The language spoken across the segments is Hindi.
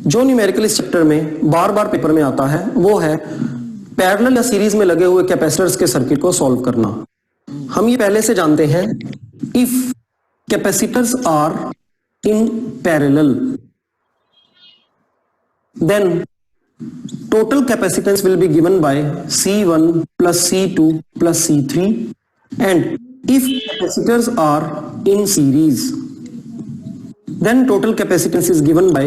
जो न्यूमेरिकल इस चैप्टर में बार बार पेपर में आता है वो है पैरेलल या सीरीज में लगे हुए कैपेसिटर्स के सर्किट को सॉल्व करना। हम ये पहले से जानते हैं, if capacitors are in parallel then total capacitance will be given by C1 plus C2 plus C3, and if capacitors are in series then total capacitance is given by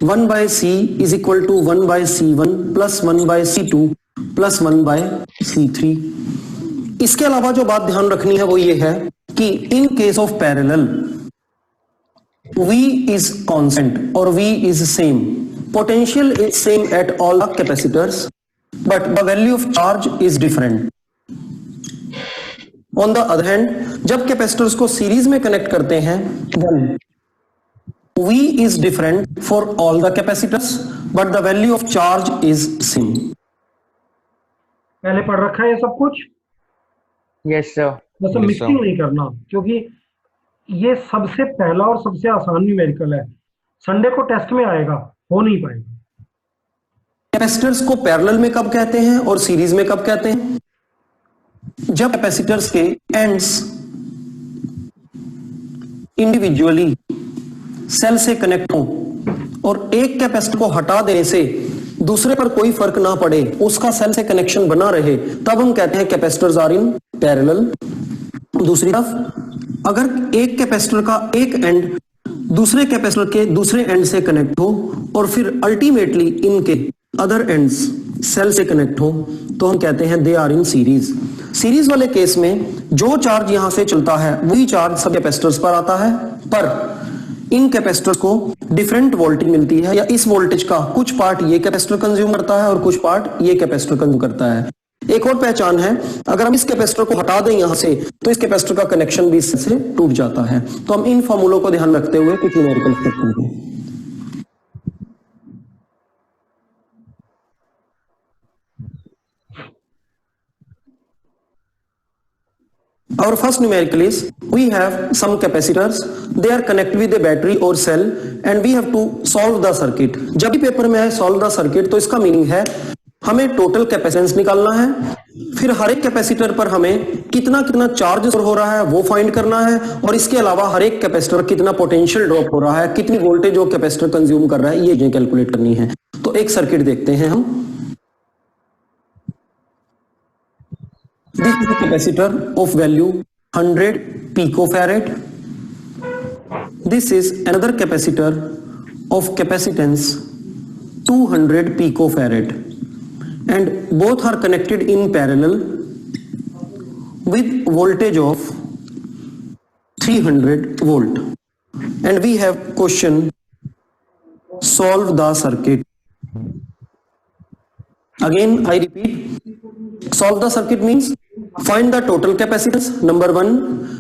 1 by C is equal to 1 by C1 plus 1 by C2 plus 1 by C3। इसके अलावा जो बात ध्यान रखनी है वो ये है कि in case of parallel V is constant or V is same, potential is same at all the capacitors but the value of charge is different। on the other hand, जब कैपेसिटर्स को सीरीज में कनेक्ट करते हैं then V is different for all the capacitors but the value of charge is same। पहले पढ़ रखा है ये सब कुछ? Yes sir. बस मिक्सिंग नहीं करना, क्योंकि ये सबसे पहला और सबसे आसान न्यूमेरिकल है, संडे को टेस्ट में आएगा, हो नहीं पाएगा। कैपेसिटर्स को पैरेलल में कब कहते हैं और सीरीज में कब कहते हैं? जब कैपेसिटर्स के एंड्स इंडिविजुअली सेल से कनेक्ट हो और एक कैपेसिटर को हटा देने से दूसरे पर कोई फर्क ना पड़े, उसका सेल से कनेक्शन बना रहे, तब हम कहते हैं कैपेसिटर्स आर इन पैरेलल। दूसरी तरफ अगर एक कैपेसिटर का एक एंड दूसरे कैपेसिटर के दूसरे एंड से कनेक्ट हो और फिर अल्टीमेटली इनके अदर एंड्स सेल से कनेक्ट हो तो हम कहते हैं they are in series. Series वाले केस में जो चार्ज यहां से चलता है वही चार्ज सब कैपेसिटर्स पर आता है, पर इन कैपेसिटर्स को डिफरेंट वोल्टेज मिलती है, या इस वोल्टेज का कुछ पार्ट ये कैपेसिटर कंज्यूम करता है और कुछ पार्ट ये कैपेसिटर कंज्यूम करता है। एक और पहचान है, अगर हम इस कैपेसिटर को हटा दें यहां से तो इस कैपेसिटर का कनेक्शन भी इससे टूट जाता है। तो हम इन फॉर्मूलों को ध्यान रखते हुए कुछ न्यूमेरिकल करते हैं। Our first numerical is, we have some capacitors, they are connected with a battery or cell and we have to solve the circuit। जब भी पेपर में है solve the circuit तो इसका मीनिंग है हमें टोटल कैपेसिटेंस निकालना है, फिर हर एक कैपेसिटर पर हमें कितना कितना चार्ज हो रहा है वो फाइंड करना है, और इसके अलावा हर एक कैपेसिटर कितना पोटेंशियल ड्रॉप हो रहा है, कितनी वोल्टेज वो कैपेसिटर कंज्यूम कर रहा है, ये कैलकुलेट करनी है। तो एक सर्किट देखते हैं हम। This is a capacitor of value 100 picofarad. This is another capacitor of capacitance 200 picofarad, and both are connected in parallel with voltage of 300 volt. And we have question, solve the circuit. Again I repeat, solve the circuit means find the total capacitance, number one,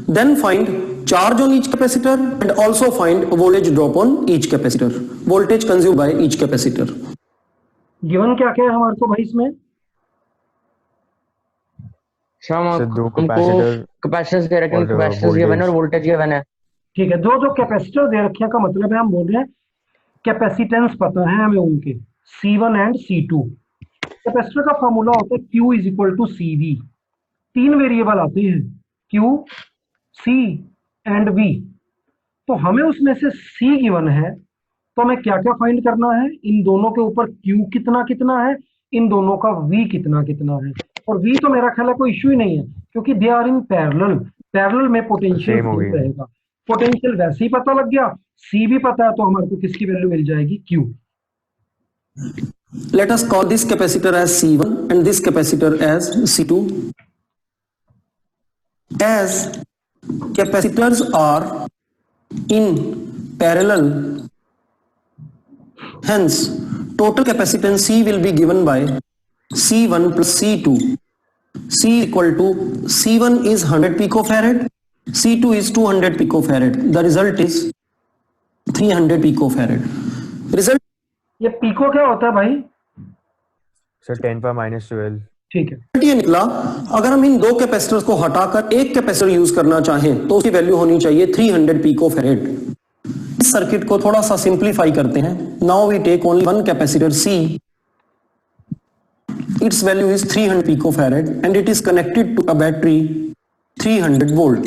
then find charge on each capacitor and also find voltage drop on each capacitor, voltage consumed by each capacitor। Given क्या क्या है हमारे को भाई इसमें? हमको कैपेसिटर्स दे रखे हैं, कैपेसिटर्स गिवन है और वोल्टेज गिवन है। ठीक है, दो जो कैपेसिटर दे रखे हैं का मतलब है हम बोल रहे हैं कैपेसिटेंस पता है हमें उनके C1 एंड C2। कैपेसिटर का फॉर्मूला होता है Q is equal to CV। तीन वेरिएबल आते हैं Q, C एंड V। तो हमें उसमें से C गिवन है तो हमें क्या क्या फाइंड करना है, इन दोनों के ऊपर Q कितना कितना है, इन दोनों का V कितना कितना है। और V तो मेरा ख्याल है कोई इश्यू ही नहीं है क्योंकि they are in parallel, parallel में पोटेंशियल रहेगा। पोटेंशियल वैसे ही पता लग गया, C भी पता है, तो हमारे को किसकी वैल्यू मिल जाएगी Q। Let us call this capacitor as C1 and this capacitor as C2. As capacitors are in parallel, hence total capacitance C will be given by C1 plus C2. C equal to C1 is 100 picofarad, C2 is 200 picofarad. The result is 300 picofarad. Result, ये पिको क्या होता है भाई? सर 10⁻⁻12। ठीक है, ये निकला। अगर हम इन दो कैपेसिटर्स को हटाकर एक कैपेसिटर यूज करना चाहें तो उसकी वैल्यू होनी चाहिए 300 पिकोफैरेड। इस सर्किट को थोड़ा सा सिंप्लीफाई करते हैं. Now we take only one capacitor C. Its value is 300 picofarad and it is connected to a battery 300 volt.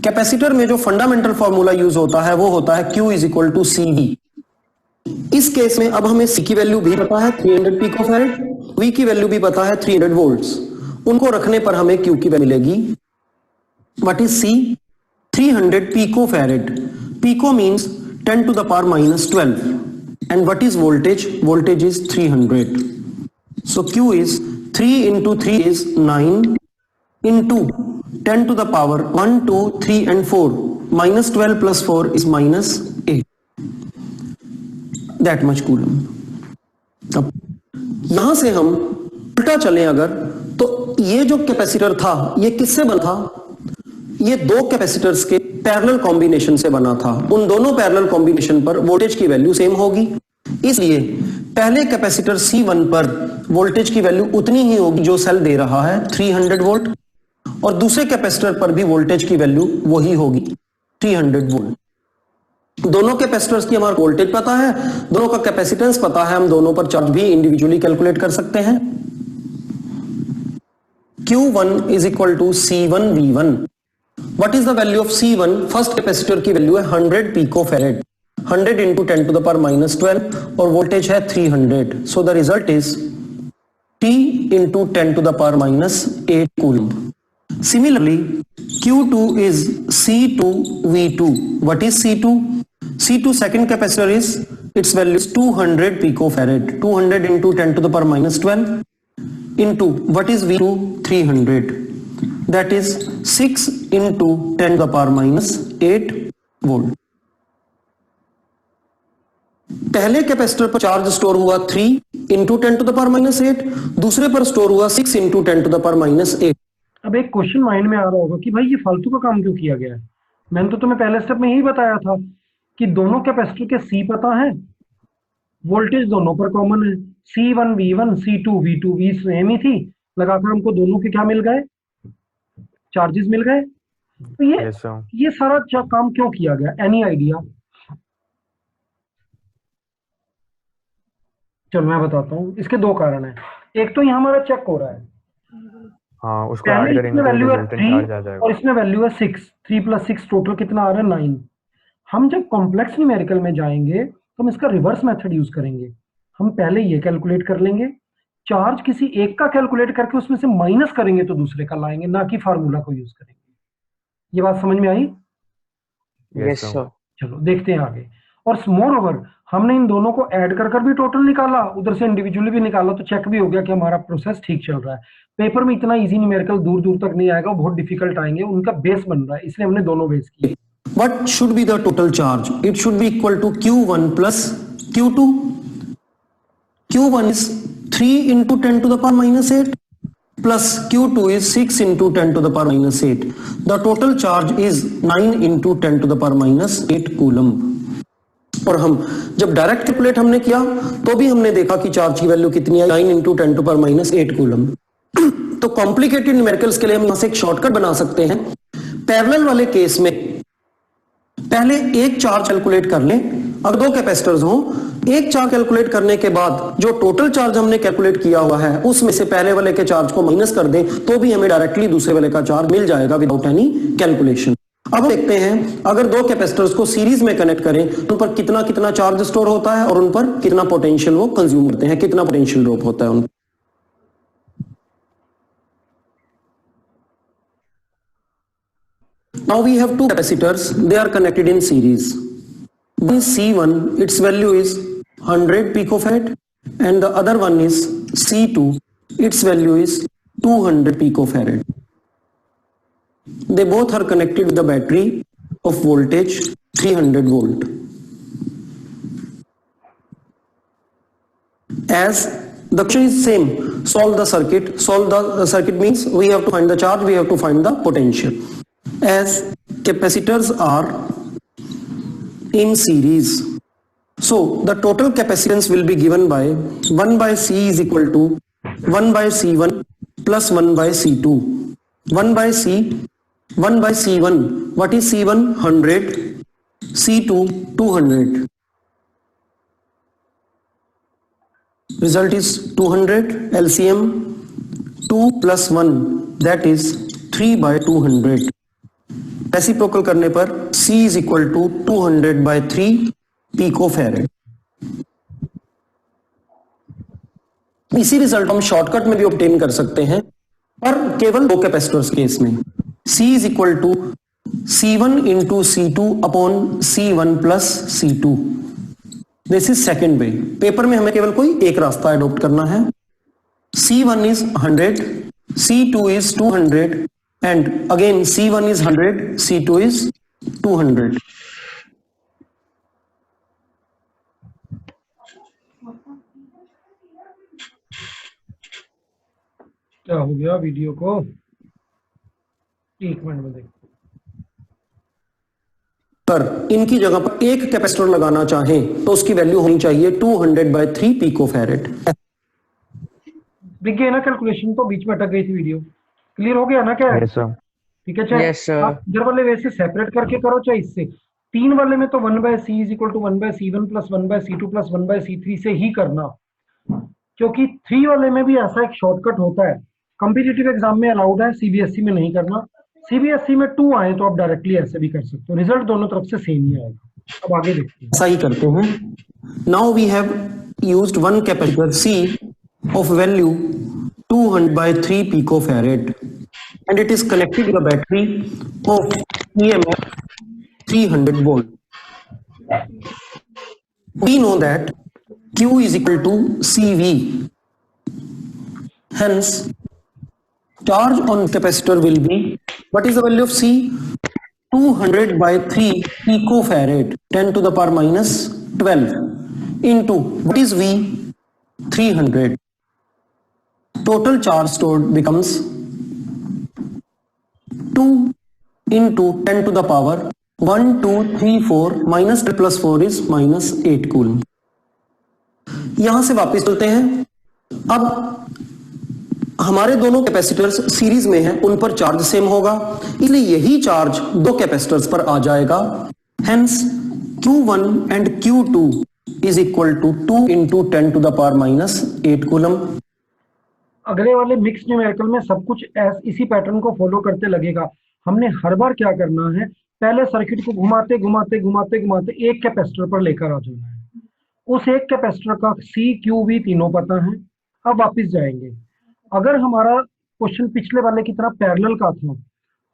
Capacitor में जो फंडामेंटल फॉर्मूला यूज होता है वो होता है Q is equal to CV. इस केस में अब हमें C की वैल्यू भी पता है 300 पिकोफैरेड, V की वैल्यू भी पता है 300 वोल्ट्स. उनको रखने पर हमें Q की वैल्यू मिलेगी. What is C? 300 picofarad. Pico means 10 to the power minus 12. And what is voltage? Voltage is 300. So Q is 3 into 3 is 9 into 10 to the power 1, 2, 3 and 4. Minus 12 plus 4 is minus 8. That much coulomb. अब यहां से हम उल्टा चलें अगर, तो ये जो कैपेसिटर था ये किससे बना था? ये दो कैपेसिटर्स के पैरेलल कॉम्बिनेशन से बना था. उन दोनों पैरेलल कॉम्बिनेशन पर वोल्टेज की वैल्यू सेम होगी. इसलिए पहले कैपेसिटर C1 पर वोल्टेज की वैल्यू उतनी ही होगी जो सेल दे रहा है 300 वोल्ट, और दूसरे कैपेसिटर पर भी वोल्टेज की वैल्यू वही होगी 300 वोल्ट. दोनों कैपेसिटर्स की हमारा वोल्टेज पता है, दोनों का कैपेसिटेंस पता है, हम दोनों पर चार्ज भी इंडिविजुअली कैलकुलेट कर सकते हैं. Q1 is equal to C1 V1. What is the value of C1? First capacitor की वैल्यू है 100 picofarad. 100 into 10 to the power minus 12 और वोल्टेज है 300. So the result is T into 10 to the power minus 8 coulomb. Similarly, Q2 is C2 V2. What is C2? C2 second capacitor is, its value is 200 picofarad. 200 into 10 to the power minus 12 into what is V2? 300. That is 6 into 10 to the power minus 8 volt. पहले कैपेसिटर पर चार्ज स्टोर हुआ 3 into 10 to the power minus 8, दूसरे पर स्टोर हुआ 6 into 10 to the power minus 8. अब एक क्वेश्चन माइंड में आ रहा होगा कि भाई ये फालतू का काम क्यों किया गया है? मैंने तो तुम्हें पहले स्टेप में यही बताया था कि दोनों कैपेसिटर के C पता है, वोल्टेज दोनों पर कॉमन है. C1 V1, C2 V2, V same ही थी, लगाकर हमको दोनों के क्या मिल गए? चार्जेस मिल गए. तो ये सारा काम क्यों किया गया? Any idea? चलो मैं बताता हूँ. इसके दो कारण है. एक तो यहाँ हमारा चेक हो रहा है, हाँ, उसको ऐड करेंगे तो वैल्यू है रिजल्टेंट चार्ज आ 3 जाएगा. और इसमें वैल्यू है 6. 3 + 6 टोटल कितना आ रहा है? 9. हम जब कॉम्प्लेक्स न्यूमेरिकल में जाएंगे तो हम इसका रिवर्स मेथड यूज करेंगे. हम पहले ये कैलकुलेट कर लेंगे, चार्ज किसी एक का कैलकुलेट करके उसमें से माइनस करेंगे तो दूसरे का लाएंगे, ना कि फार्मूला को यूज करेंगे. ये बात समझ में आई? Yes sir. चलो देखते हैं आगे. और मोर ओवर हमने इन दोनों को ऐड कर भी टोटल निकाला, उधर से इंडिविजुअली भी निकाला, तो चेक भी हो गया कि हमारा प्रोसेस ठीक चल रहा है. पेपर में इतना इजी न्यूमेरिकल दूर दूर तक नहीं आएगा, बहुत डिफिकल्ट आएंगे, उनका बेस बन रहा है, इसलिए हमने दोनों बेस किए. What should be the total charge? It should be equal to Q1 plus Q2. Q1 is 3 into 10 to the power minus 8 plus Q2 is 6 into 10 to the power minus 8. The total charge is 9 into 10 to the power minus 8 coulomb. और हम जब डायरेक्ट कैलकुलेट हमने किया तो भी हमने देखा कि चार्ज की वैल्यू कितनी है, 9 into 10 to the power minus 8 coulomb. तो कॉम्प्लिकेटेड न्यूमेरिकल्स के लिए हम यहां से एक शॉर्टकट बना सकते हैं. पैरेलल वाले केस में पहले एक चार्ज कैलकुलेट कर लें. अगर दो कैपेसिटर्स हों, एक चार्ज कैलकुलेट करने के बाद जो टोटल चार्ज हमने कैलकुलेट किया हुआ है उसमें से पहले वाले के चार्ज को माइनस कर दें तो भी हमें डायरेक्टली दूसरे वाले का चार्ज मिल जाएगा विदाउट एनी कैलकुलेशन. अब देखते हैं अगर दो कैपेसिटर्स को सीरीज में कनेक्ट करें तो उन पर कितना कितना चार्ज स्टोर होता है और उन पर कितना पोटेंशियल वो कंज्यूम करते हैं, कितना पोटेंशियल ड्रॉप होता है उन. Now we have two capacitors, they are connected in series. One is C1, its value is 100 picofarad, and the other one is C2, its value is 200 picofarad. They both are connected with the battery of voltage 300 volt. As the question is same, solve the circuit. Solve the circuit means we have to find the charge, we have to find the potential. As capacitors are in series, so the total capacitance will be given by 1 by C is equal to 1 by C1 plus 1 by C2. 1 by C1. What is C1? 100 C2 200. Result is 200. LCM 2 plus 1, that is 3 by 200. Reciprocal करने पर C is equal to 200 by 3 picofarad. इसी रिजल्ट हम शॉर्टकट में भी ऑब्टेन कर सकते हैं, पर केवल दो कैपेसिटर्स केस में। C is equal to C1 into C2 upon C1 plus C2. This is second way. Paper में हमें केवल कोई एक रास्ता अडॉप्ट करना है। C1 is 100, C2 is 200 and again C1 is 100, C2 is 200. क्या हो गया वीडियो को? एक मिनट में देखो। पर इनकी जगह पर एक कैपेसिटर लगाना चाहें तो उसकी वैल्यू होनी चाहिए 200 by 3 पिकोफैरेड। दिख गई ना कैलकुलेशन? तो बीच में अटक गई थी वीडियो। क्लियर हो गया ना? क्या यस सर। ठीक है, चाहे आप इधर वाले वैसे सेपरेट करके करो चाहे इससे। 3 वाले में तो 1 by C is equal to 1 by C1 plus 1 by C2 plus 1 by C3 से ही करना, क्योंकि 3 वाले में भी ऐसा एक शॉर्टकट होता है। कॉम्पिटिटिव एग्जाम में अलाउड है, सीबीएसई में नहीं करना। सीबीएसई में 2 आए तो आप डायरेक्टली ऐसे भी कर सकते हो, रिजल्ट दोनों तरफ से सेम ही आएगा। अब आगे देखते हैं। ऐसा ही करते हैं। Now we have used one capacitor C of value 200 by 3 picofarad and it is connected to the battery of EMF 300 volt. We know that Q is equal to CV. Hence, charge on capacitor will be, what is the value of C? 200 by 3 picofarad, 10 to the power minus 12 into, what is V? 300. Total charge stored becomes 2 into 10 to the power 1, 2, 3, 4 minus 12 plus 4 is minus 8 coulomb. यहां से वापस चलते हैं। अब हमारे दोनों कैपेसिटर्स सीरीज में हैं, उन पर चार्ज सेम होगा, इसलिए यही चार्ज दो कैपेसिटर्स पर आ जाएगा। Hence Q1 and Q2 is equal to 2 into 10 to the power minus 8 coulomb. अगले वाले मिक्स न्यूमेरिकल में सब कुछ इसी पैटर्न को फॉलो करते लगेगा। हमने हर बार क्या करना है, पहले सर्किट को घुमाते घुमाते घुमाते घुमाते एक कैपेसिटर पर लेकर आ जाना है। उस एक कैपेसिटर का C, Q, V तीनों पता है। अब वापस जाएंगे। अगर हमारा क्वेश्चन पिछले वाले की तरह पैरेलल का था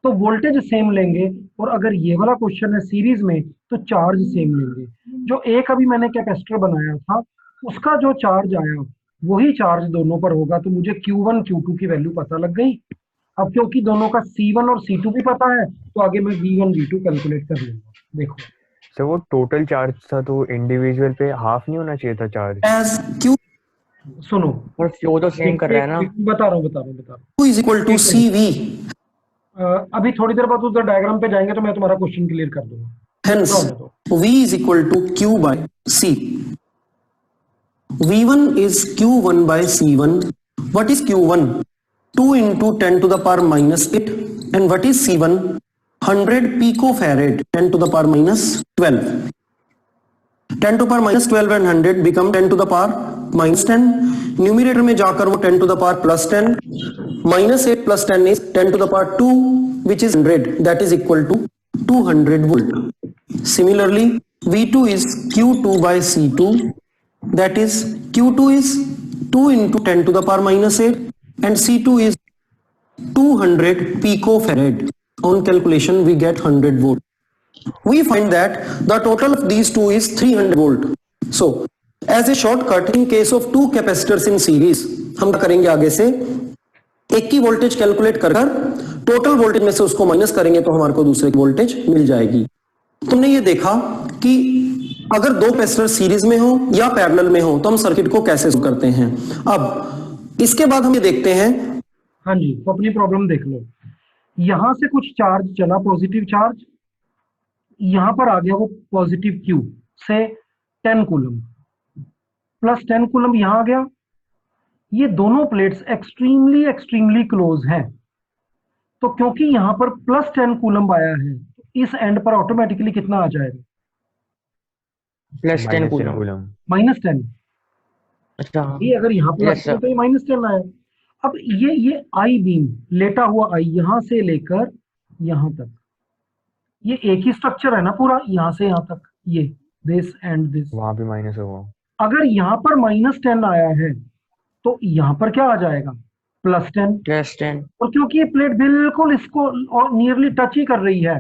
तो वोल्टेज सेम लेंगे, और अगर ये वाला क्वेश्चन है सीरीज में तो चार्ज सेम लेंगे। जो एक अभी मैंने कैपेसिटर बनाया था उसका जो चार्ज आया वही चार्ज दोनों पर होगा। तो मुझे Q1 Q2 की वैल्यू पता लग गई। अब क्योंकि दोनों का C1 और C2 भी पता है तो आगे मैं V1 V2 कैलकुलेट कर लूंगा। देखो सर वो टोटल चार्ज था तो इंडिविजुअल पे हाफ नहीं होना चाहिए था चार्ज? As Q सुनो, और फ्लो तो सेम कर रहा है ना। बता रहा हूँ। is equal to CV. अभी थोड़ी देर बाद उधर डायग्राम पे जाएंगे तो मैं तुम्हारा क्वेश्चन क्लियर कर दूंगा। Hence, V is equal to Q by C. V1 is Q1 by C1. What is Q1? 2 into 10 to the power minus 8. And what is C1? 100 picofarad, 10 to the power minus 12. 10 to the power minus 12 and 100 become 10 to the power minus 10. Numerator में जाकर वो 10 to the power plus 10. Minus 8 plus 10 is 10 to the power 2, which is 100. That is equal to 200 volt. Similarly, V2 is Q2 by C2. That is Q2 is 2 into 10 to the power minus 8 and C2 is 200 picofarad. On calculation we get 100 volt. We find that the total of these two is 300 volt. So as a shortcut in case of two capacitors in series, हम क्या करेंगे, आगे से एक की वोल्टेज कैलकुलेट कर टोटल वोल्टेज में से उसको माइनस करेंगे तो हमारे को दूसरे की वोल्टेज मिल जाएगी। तुमने ये देखा कि अगर दो कैपेसिटर सीरीज में हो या पैरेलल में हो तो हम सर्किट को कैसे सॉल्व करते हैं। अब इसके बाद हम ये देखते हैं। हाँ जी, तो अपनी प्रॉब्लम देख लो। यहां से कुछ चार्ज चला, पॉजिटिव चार्ज, यहां पर आ गया वो पॉजिटिव Q से 10 कूलम प्लस 10 कूलम यहां आ गया। ये दोनों प्लेट्स एक्सट्रीमली एक्सट्रीमली क्लोज हैं, तो क्योंकि यहां पर प्लस 10 कूलम आया है तो इस एंड पर ऑटोमेटिकली कितना आ जाएगा, प्लस 10 -10 कूलम। कूलम। -10। अच्छा ये अगर यहाँ प्लस यस है सर। तो ये -10 आया। अब ये आई बीम लेटा हुआ आई यहां से लेकर यहां तक, ये एक ही स्ट्रक्चर है ना पूरा, यहां से यहां तक, ये दिस एंड दिस। वहां भी माइनस होगा। अगर यहाँ पर -10 आया है तो यहाँ पर क्या आ जाएगा, +10। प्लस 10। और क्योंकि ये प्लेट बिल्कुल इसको और नियरली टच ही कर रही है,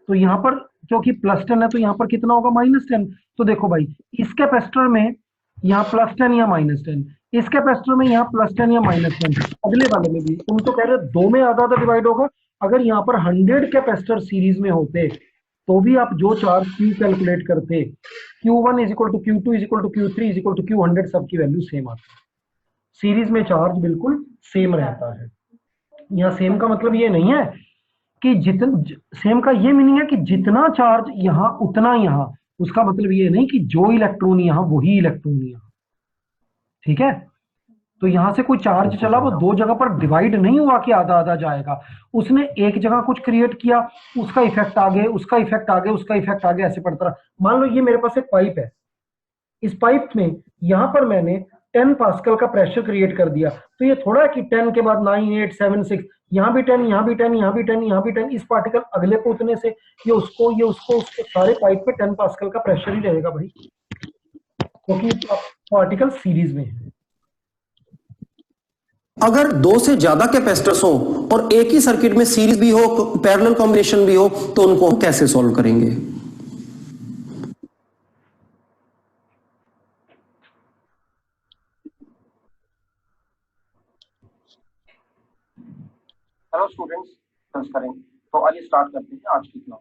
तो यहाँ पर क्योंकि +10 है तो यहाँ पर कितना होगा, -10। तो देखो भाई, इस कैपेसिटर में यहाँ +10 या -10, इस कैपेसिटर में यहाँ +10 या -10, अगले वाले में भी। तुम तो कह रहे हो 2 में आधा आधा डिवाइड होगा। अगर यहाँ पर 100 कैपेसिटर सीरीज में होते तो भी आप जो चार्ज Q कैलकुलेट करते, Q1 = Q2 = Q3 = Q100, सबकी वैल्यू सेम आती है। सीरीज में चार्ज बिल्कुल सेम रहता है। यहाँ सेम का मतलब ये नहीं है कि सेम का ये मीनिंग है कि जितना चार्ज यहाँ उतना यहाँ, उसका मतलब ये नहीं कि जो इलेक्ट्रॉन यहाँ वही इलेक्ट्रॉन यहाँ। ठीक है, तो यहां से कोई चार्ज चला, वो 2 जगह पर डिवाइड नहीं हुआ कि आधा आधा जाएगा। उसने एक जगह कुछ क्रिएट किया, उसका इफेक्ट आगे, उसका इफेक्ट आगे, उसका इफेक्ट आगे, ऐसे पड़ता रहा। मान लो ये मेरे पास एक पाइप है, इस पाइप में यहां पर मैंने 10 पास्कल का प्रेशर क्रिएट कर दिया, तो ये थोड़ा है कि 10 के बाद 9, 8, 7, 6, यहाँ भी 10, यहाँ भी 10, यहाँ भी 10, यहाँ भी 10, इस पार्टिकल अगले को उतने से, ये उसको, ये उसको, सारे पाइप में 10 पास्कल का प्रेशर ही रहेगा भाई, क्योंकि पार्टिकल सीरीज में है। अगर 2 से ज्यादा कैपेसिटर्स हो और एक ही सर्किट में सीरीज भी हो, पैरेलल कॉम्बिनेशन भी हो, तो उनको हम कैसे सॉल्व करेंगे? हेलो स्टूडेंट्स, नमस्कार। तो आइए स्टार्ट करते हैं आज की क्लास।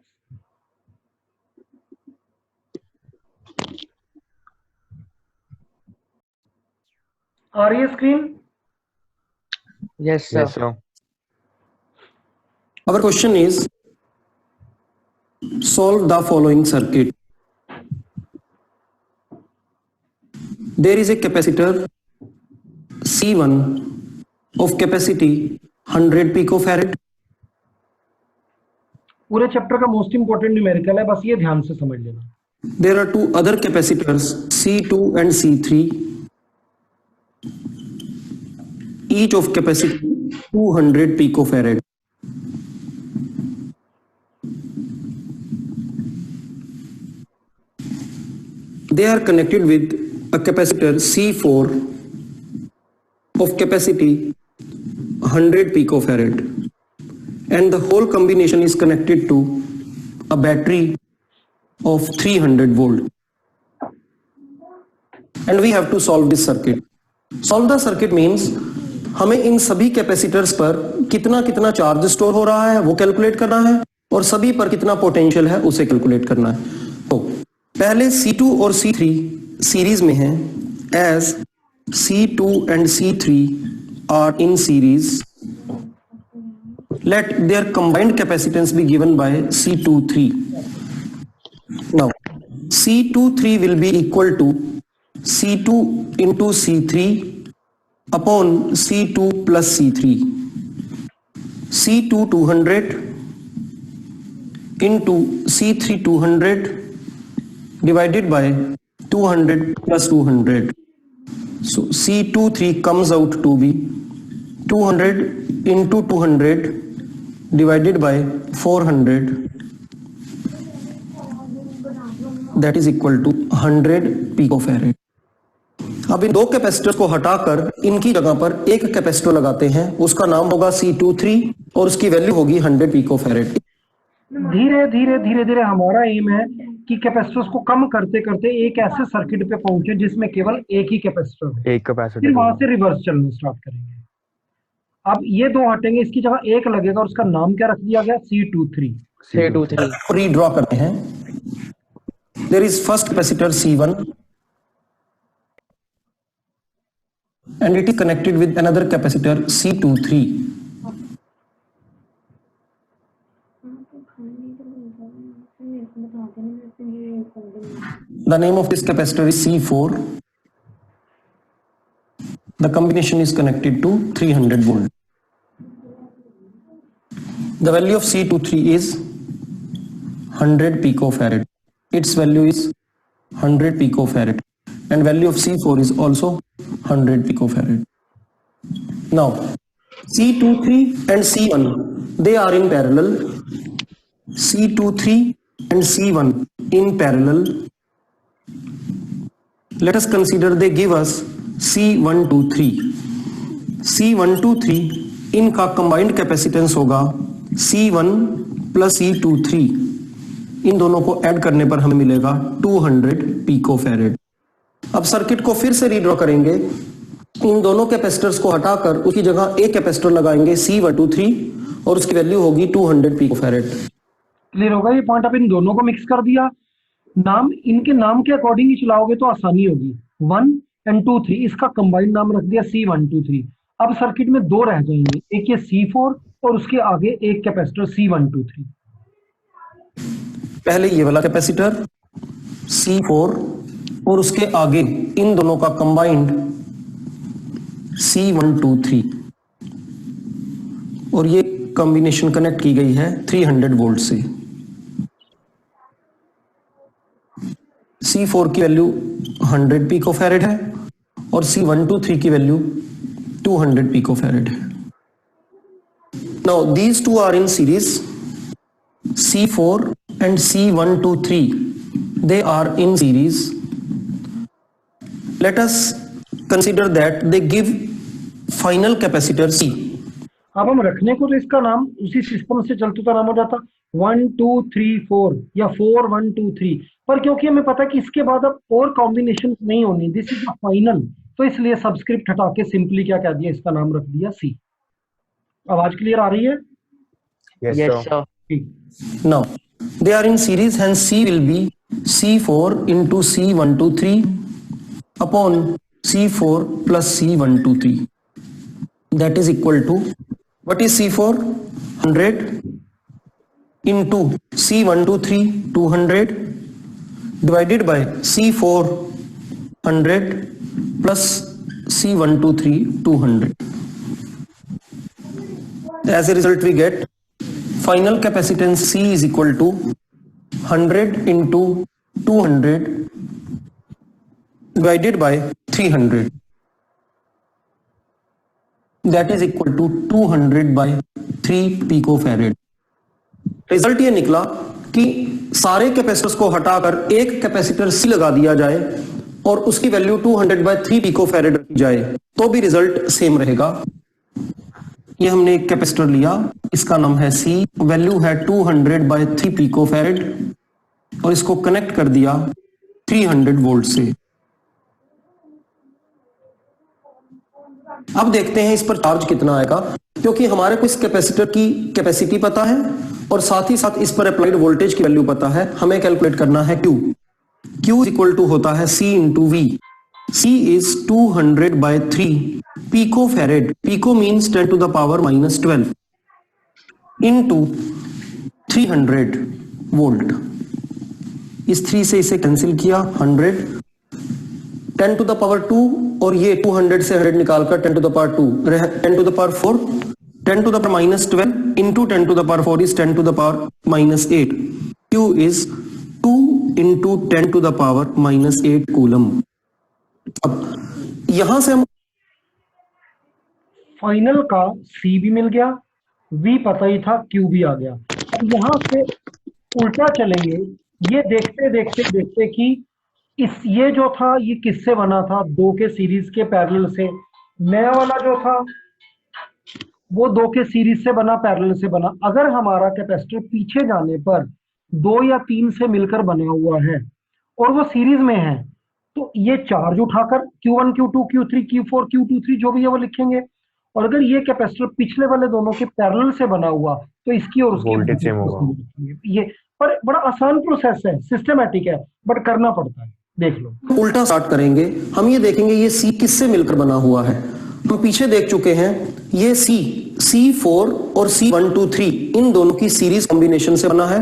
आ रही है screen? Yes sir. Yes sir. Our question is, solve the following circuit. There is a capacitor C1 of capacity 100 picofarad. पूरे चैप्टर का मोस्ट इंपोर्टेंट न्यूमेरिकल है, बस ये ध्यान से समझ लेना। There are 2 other capacitors C2 and C3, each of capacity 200 picofarad. They are connected with a capacitor C4 of capacity 100 picofarad, and the whole combination is connected to a battery of 300 volt. And we have to solve this circuit. Solve the circuit means हमें इन सभी कैपेसिटर्स पर कितना कितना चार्ज स्टोर हो रहा है वो कैलकुलेट करना है, और सभी पर कितना पोटेंशियल है उसे कैलकुलेट करना है। तो पहले C2 और C3 सीरीज में हैं, as C2 and C3 are in series, let their combined capacitance be given by C23. Now C23 will be equal to C2 into C3 upon C2 plus C3. C2 200 into C3 200 divided by 200 plus 200. So C23 comes out to be 200 into 200 divided by 400, that is equal to 100 picofarad. अब इन 2 कैपेसिटर को हटाकर इनकी जगह पर एक कैपेसिटर लगाते हैं, उसका नाम होगा C23 और उसकी वैल्यू होगी 100 पिकोफैरेड। धीरे धीरे धीरे धीरे हमारा एम है कि कैपेसिटर्स को कम करते करते एक ऐसे सर्किट पे पहुंचे जिसमें केवल एक ही कैपेसिटर हो, एक कैपेसिटर, फिर वहां से रिवर्स चलना स्टार्ट करेंगे। अब ये 2 हटेंगे, इसकी जगह एक लगेगा और उसका नाम क्या रख दिया गया, C23। C23 रीड्रॉ करते हैं। There is first capacitor C1 and it is connected with another capacitor C23. The name of this capacitor is C4. The combination is connected to 300 volt. The value of C23 is 100 picofarad. Its value is 100 picofarad, and value of C4 is also 100 picofarad. Now C23 and C1, they are in parallel. C23 and C1 in parallel. Let us consider they give us C123. C123 इनका कंबाइंड कैपेसिटेंस होगा C1 प्लस C23, इन दोनों को ऐड करने पर हमें मिलेगा 200 पिकोफैरेड। अब सर्किट को फिर से रीड्रॉ करेंगे, इन दोनों कैपेसिटर्स को हटाकर उसकी जगह एक कैपेसिटर लगाएंगे C123 और उसकी वैल्यू होगी 200 पिकोफैरेड। क्लियर होगा ये पॉइंट? आप इन दोनों को मिक्स कर दिया, नाम इनके नाम के अकॉर्डिंग ही चलाओगे तो आसानी होगी। 1 and 2 3 इसका कंबाइंड नाम रख दिया C123। अब सर्किट में दो रह जाएंगे, एक ये C4 और उसके आगे एक कैपेसिटर C123। पहले ये वाला कैपेसिटर C4 और उसके आगे इन दोनों का कंबाइंड C123, और ये कॉम्बिनेशन कनेक्ट की गई है 300 वोल्ट से। C4 की वैल्यू 100 पिकोफैरेड है और C123 की वैल्यू 200 पिकोफैरेड है। Now these two are in series. C4 and C123, they are in series. Let us consider that they give final capacitor C. अब हम रखने को तो इसका नाम उसी सिस्टम से चलते तो नाम हो जाता 1 2 3 4 या 4 1 2 3, पर क्योंकि हमें पता है कि इसके बाद अब और कॉम्बिनेशन नहीं होनी, दिस इज द फाइनल, तो इसलिए सब्सक्रिप्ट हटा के सिंपली क्या कह दिया, इसका नाम रख दिया सी। आवाज क्लियर आ रही है? Yes, sir. ठीक। Now they are in series, hence C will be C4 into C123 upon C4 plus C123. That is equal to, what is C4? 100 into C123 200 divided by C4 100 plus C123 200. As a result we get final capacitance C is equal to 100 into 200 divided by 300. That is equal to 200 by 3 picofarad. Result ये निकला कि सारे कैपेसिटर्स को हटाकर एक कैपेसिटर C लगा दिया जाए और उसकी वैल्यू 200 by 3 पिकोफैरेड रखी जाए तो भी रिजल्ट सेम रहेगा। ये हमने एक कैपेसिटर लिया, इसका नाम है C, वैल्यू है 200 by 3 पिकोफैरेड और इसको कनेक्ट कर दिया 300 वोल्ट से। अब देखते हैं इस पर चार्ज कितना आएगा, क्योंकि हमारे को इस कैपेसिटर की कैपेसिटी पता है और साथ ही साथ इस पर अप्लाइड वोल्टेज की वैल्यू पता है। हमें कैलकुलेट करना है Q। Q इक्वल टू होता है C into V। C is 200 by 3 picofarad. Pico means 10 to the power minus 12 into 300 volt. इस 3 से इसे कैंसिल किया, 100 10 to the power 2 और ये 200 से 100 निकालकर 10 to the power 2 10 to the power 4 10 to the power minus 12 into 10 to the power 4 is 10 to the power minus 8. Q is 2 into 10 to the power minus 8 coulomb. अब यहां से हम फाइनल का C भी मिल गया, V पता ही था, Q भी आ गया। अब यहां से उल्टा चलेंगे, ये देखते देखते देखते कि ये जो था ये किससे बना था, दो के सीरीज के पैरेलल से। नया वाला जो था वो दो के सीरीज से बना, पैरेलल से बना। अगर हमारा कैपेसिटर पीछे जाने पर 2 या 3 से मिलकर बना हुआ है और वो सीरीज में है, तो ये चार्ज उठाकर Q1 Q2 Q3 Q4 Q23 जो भी है वो लिखेंगे। और अगर ये कैपेसिटर पिछले वाले दोनों के पैरेलल से बना हुआ तो इसकी और उसकी वोल्टेज सेम होगा। ये पर बड़ा आसान प्रोसेस है, सिस्टमैटिक है, बट करना पड़ता है। देख लो, उल्टा स्टार्ट करेंगे। हम ये देखेंगे ये C किससे मिलकर बना हुआ है। हम पीछे देख चुके हैं, ये C4 और C123 इन दोनों की सीरीज कॉम्बिनेशन से बना है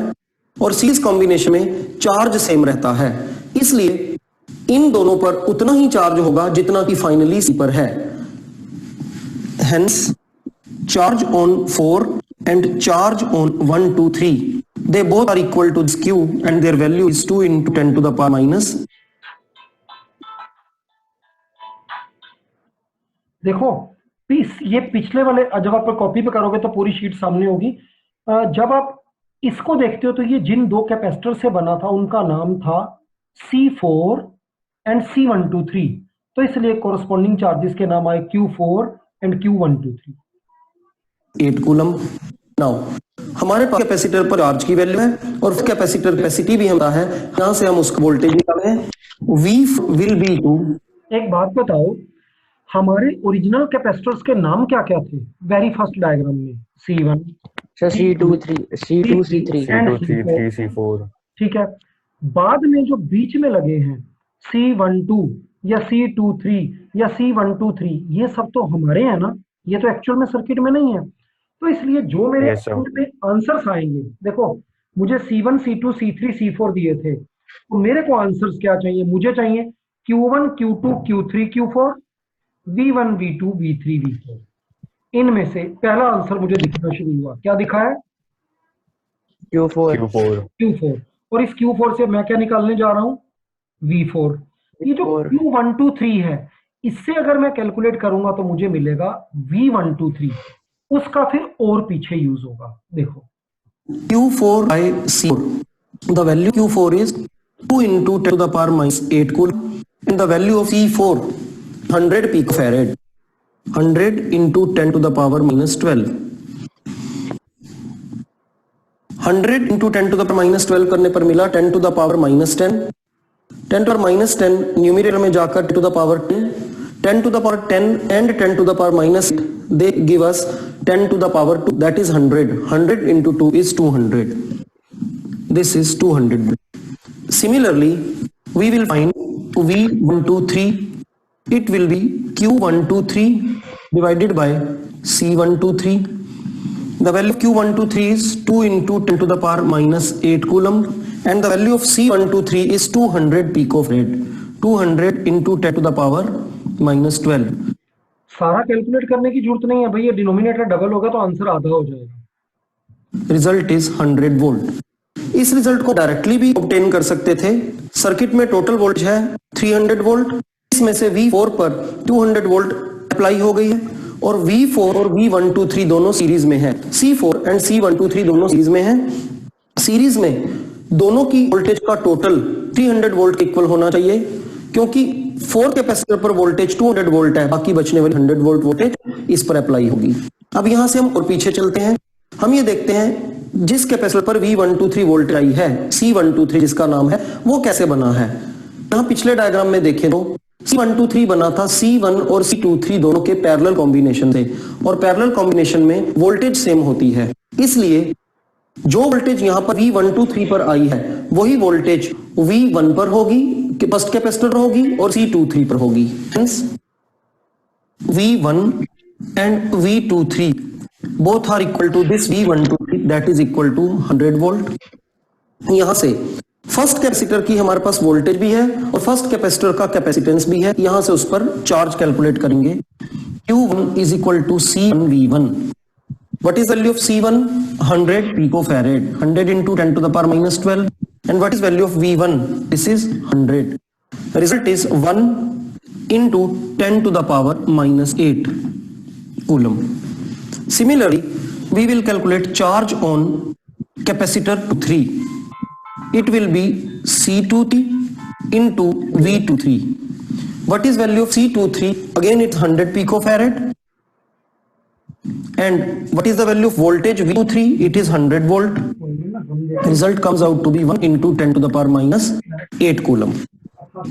और सीरीज कॉम्बिनेशन में चार्ज सेम रहता है, इसलिए इन दोनों पर उतना ही चार्ज होगा जितना कि फाइनली C पर है। Hence, charge on 4 and charge on 1, 2, 3, they both are equal to this Q and their value is 2 into 10 to the power minus देखो ये पिछले वाले, जब आप कॉपी पे करोगे तो पूरी शीट सामने होगी। जब आप इसको देखते हो तो ये जिन दो कैपेसिटर से बना था उनका नाम था C4 एंड C123, तो इसलिए कोरस्पॉन्डिंग चार्जेस के नाम आए Q4 and Q123। 8 coulomb. Now हमारे पास कैपेसिटर पर चार्ज की वैल्यू है और कैपेसिटर कैपेसिटी भी हमारा है, यहां से हम उसका वोल्टेज निकाले हैं। V will be two. एक बात बताओ, हमारे ओरिजिनल कैपेसिटर्स के नाम क्या क्या थे वेरी फर्स्ट डायग्राम में? C1, C2 C2 C3 and C2 C3 C4। ठीक है। बाद में जो बीच में लगे हैं C12 या C23 या C123, ये सब तो हमारे हैं ना, ये तो एक्चुअल में सर्किट में नहीं है। तो इसलिए जो मेरे Yes, sir. में आंसर्स आएंगे, देखो मुझे C1 C2 C3 C4 दिए थे, तो मेरे को आंसर्स क्या चाहिए? मुझे चाहिए Q1 Q2 Q3 Q4, V1 V2 V3 V4। इनमें से पहला आंसर मुझे दिखना शुरू हुआ, क्या दिखा है? Q4 Q4। और इस Q4 से मैं क्या निकालने जा रहा हूं? V4। ये जो Q123 है, इससे अगर मैं कैलकुलेट करूंगा तो मुझे मिलेगा V123, उसका फिर और पीछे यूज होगा। देखो Q4 by C4. The value Q4 is 2 into 10 to the power minus 8 coulomb, and the value of C4 100 picofarad. 100 into 10 to the power minus 12. 100 into 10 to the power minus 12 करने पर मिला 10 to the power minus 10. 10 to the power minus 10 numerator में जाकर 10 to the power 10. 10 to the power 10 and 10 to the power minus 8, they give us 10 to the power 2, that is 100. 100 into 2 is 200. This is 200. Similarly, we will find V123. It will be Q123 divided by C123. The value of Q123 is 2 into 10 to the power minus 8 coulomb, and the value of C123 is 200 picofarad. 200 into 10 to the power minus 12. सारा कैलकुलेट करने की जरूरत नहीं है भाई, ये डिनोमिनेटर डबल होगा तो आंसर आधा हो जाएगा। Result is 100 volt. इस रिजल्ट को डायरेक्टली भी ऑब्टेन कर सकते थे। सर्किट में टोटल वोल्टेज है 300 वोल्ट, इसमें से V4 पर 200 वोल्ट अप्लाई हो गई है और V4 और V123 दोनों सीरीज में है। C4 एंड C123 दोनों सीरीज में है। सीरीज में दोनों की वोल्टेज का टोटल 300 वोल्ट इक्वल होना चाहिए, क्योंकि 4 कैपेसिटर पर वोल्टेज 200 वोल्ट है, बाकी बचने वाली 100 वोल्ट वोल्टेज इस पर अप्लाई होगी। अब यहां से हम और पीछे चलते हैं। हम ये देखते हैं जिस कैपेसिटर पर V123 वोल्टेज आई है, C123 जिसका नाम है, वो कैसे बना है। यहां पिछले डायग्राम में देखें तो C123 बना था C1 और C23 दोनों के पैरेलल कॉम्बिनेशन से, और पैरेलल कॉम्बिनेशन में वोल्टेज सेम होती है, इसलिए जो वोल्टेज यहां पर V123 पर आई है वही वोल्टेज V1 पर होगी, फर्स्ट कैपेसिटर होगी, और C23 पर होगी। Hence, V1 and V23 both are equal to this V123, that is equal to 100 volt. यहां से फर्स्ट कैपेसिटर की हमारे पास वोल्टेज भी है और फर्स्ट कैपेसिटर का कैपेसिटेंस भी है, यहां से उस पर चार्ज कैलकुलेट करेंगे। Q1 is equal to C1V1. What is value of C1? 100 picofarad. 100 into 10 to the power minus 12. And what is value of V1? This is 100. The result is 1 into 10 to the power minus 8 coulomb. Similarly, we will calculate charge on capacitor 3. It will be C23 into V23. What is value of C23? Again it's 100 picofarad. And what is the value of voltage V23? It is 100 volt. Result comes out to be 1 into 10 to the power minus 8 coulomb.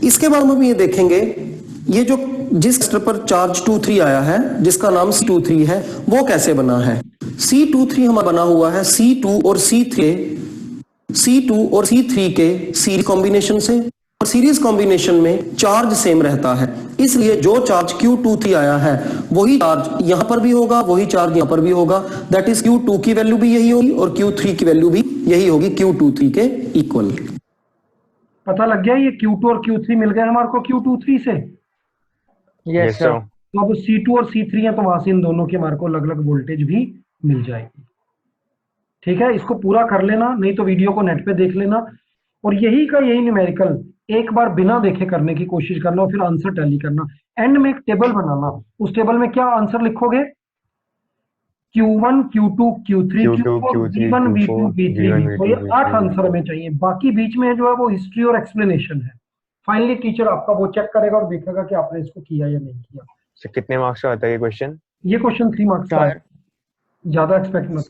इसके बाद हम ये देखेंगे, ये जो जिस कैपेसिटर पर चार्ज 23 आया है जिसका नाम C23 है, वो कैसे बना है। C23 हमारा बना हुआ है C2 और C3 के सीरीज कॉम्बिनेशन से, और सीरीज कॉम्बिनेशन में चार्ज सेम रहता है, इसलिए जो चार्ज Q23 आया है वही चार्ज यहां पर भी होगा, वही चार्ज यहां पर भी होगा। दैट इज Q2 की वैल्यू भी यही होगी और Q3 की वैल्यू भी यही होगी, Q23 के इक्वल। पता लग गया, ये Q2 और Q3 मिल गए हमारे को Q23 से। Yes sir. तो अब C2 और C3 है तो वहां से इन दोनों की हमारे को अलग अलग वोल्टेज भी मिल जाएगी। ठीक है, इसको पूरा कर लेना, नहीं तो वीडियो को नेट पे देख लेना, और यही न्यूमेरिकल एक बार बिना देखे करने की कोशिश करना और फिर आंसर टैली करना। एंड में एक टेबल बनाना, उस टेबल में क्या आंसर लिखोगे, Q1 Q2 Q3 Q4 V1 V2 V3 V4, ये 8 आंसर हमें चाहिए। बाकी बीच में जो है वो हिस्ट्री और एक्सप्लेनेशन है। फाइनली टीचर आपका वो चेक करेगा और देखेगा कि आपने इसको किया या नहीं किया। कितने मार्क्स का आता है ये क्वेश्चन? ये क्वेश्चन 3 मार्क्स का है, ज्यादा एक्सपेक्ट मत